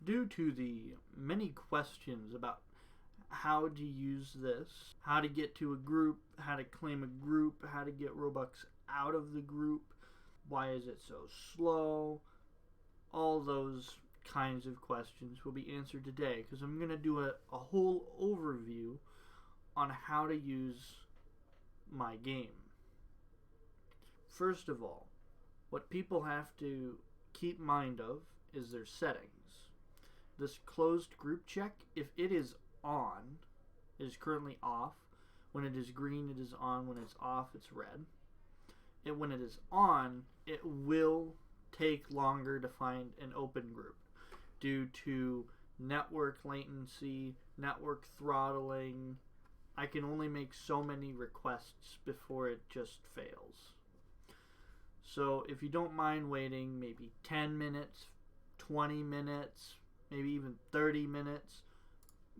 Due to the many questions about how to use this, how to get to a group, how to claim a group, how to get Robux out of the group, why is it so slow, all those kinds of questions will be answered today, because I'm going to do a whole overview on how to use my game. First of all, what people have to keep mind of is their settings. This closed group check, if it is on, it is currently off. When it is green, it is on. When it's off, it's red. And when it is on, it will take longer to find an open group due to network latency, network throttling. I can only make so many requests before it just fails. So if you don't mind waiting maybe 10 minutes, 20 minutes, maybe even 30 minutes,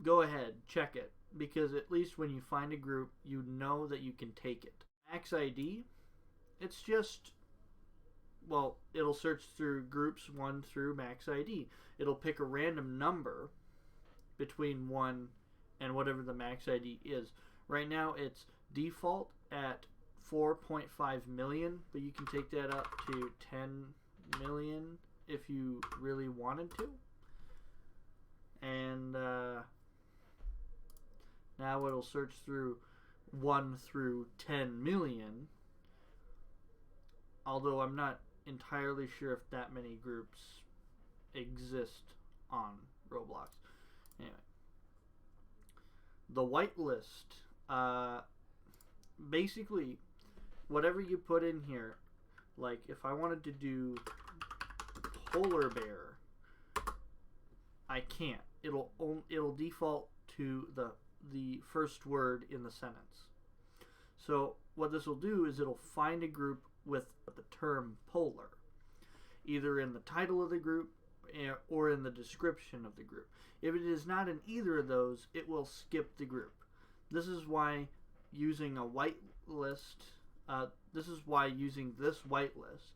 go ahead, check it. Because at least when you find a group, you know that you can take it. Max ID, it's just, well, it'll search through groups 1 through max ID. It'll pick a random number between 1 and whatever the max ID is. Right now it's default at 4.5 million, but you can take that up to 10 million if you really wanted to. And now it'll search through 1 through 10 million, although I'm not entirely sure if that many groups exist on Roblox. Anyway, the whitelist, basically whatever you put in here, like if I wanted to do polar bear, I can't. It'll default to the first word in the sentence. So what this will do is it'll find a group with the term polar, either in the title of the group or in the description of the group. If it is not in either of those, it will skip the group. This is why using a whitelist, this whitelist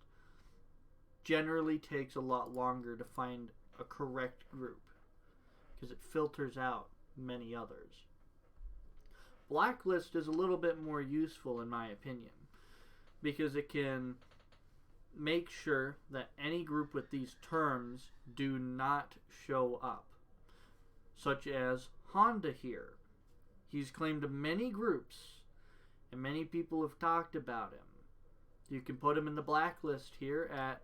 generally takes a lot longer to find a correct group, because it filters out many others. Blacklist is a little bit more useful in my opinion, because it can make sure that any group with these terms do not show up, such as Honda here. He's claimed many groups and many people have talked about him. You can put him in the blacklist here at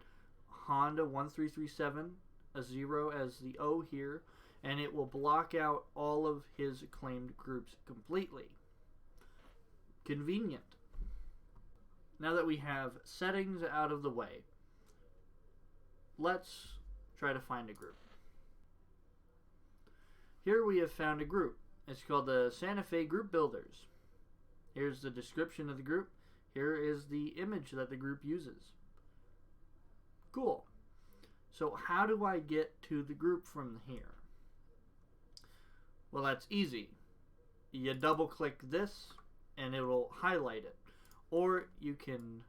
Honda 1337, a 0 as the O here, and it will block out all of his claimed groups completely. Convenient. Now that we have settings out of the way, let's try to find a group. Here we have found a group. It's called the Santa Fe Group Builders. Here's the description of the group. Here is the image that the group uses. Cool. So how do I get to the group from here? Well, that's easy. You double click this and it will highlight it. Or you can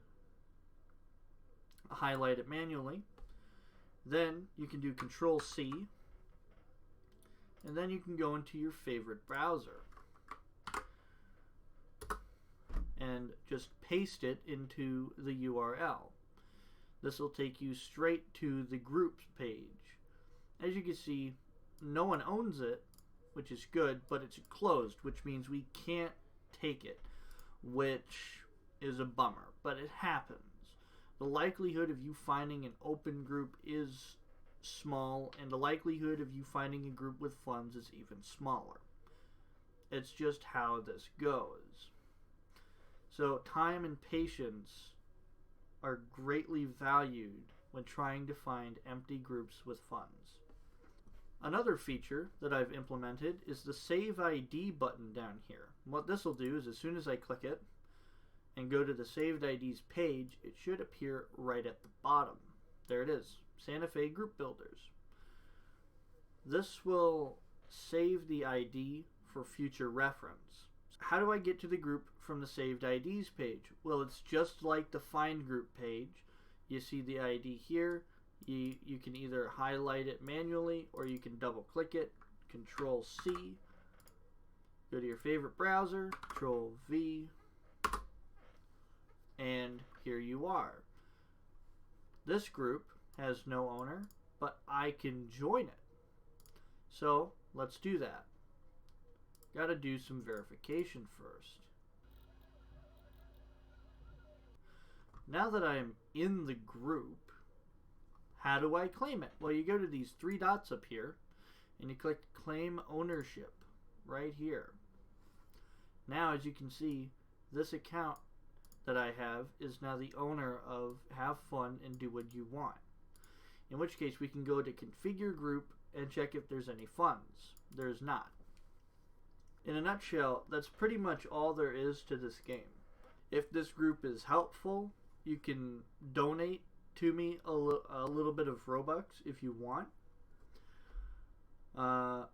highlight it manually. Then you can do Control C. And then you can go into your favorite browser and just paste it into the URL. This will take you straight to the groups page. As you can see, no one owns it, which is good, but it's closed, which means we can't take it, which is a bummer, but it happens. The likelihood of you finding an open group is small, and the likelihood of you finding a group with funds is even smaller. It's just how this goes. So time and patience are greatly valued when trying to find empty groups with funds. Another feature that I've implemented is the Save ID button down here. What this will do is as soon as I click it and go to the Saved Ids page, it should appear right at the bottom. There it is, Santa Fe Group Builders. This will save the ID for future reference. How do I get to the group from the Saved Ids page? Well, it's just like the Find Group page. You see the ID here, You can either highlight it manually or you can double click it. Control C. Go to your favorite browser. Control V. And here you are. This group has no owner, but I can join it. So let's do that. Got to do some verification first. Now that I'm in the group, how do I claim it? Well, you go to these three dots up here and you click claim ownership right here. Now, as you can see, this account that I have is now the owner of Have Fun and Do What You Want. In which case, we can go to configure group and check if there's any funds. There's not. In a nutshell, that's pretty much all there is to this game. If this group is helpful, you can donate to me a little bit of Robux if you want. The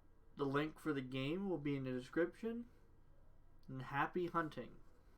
link for the game will be in the description. And happy hunting.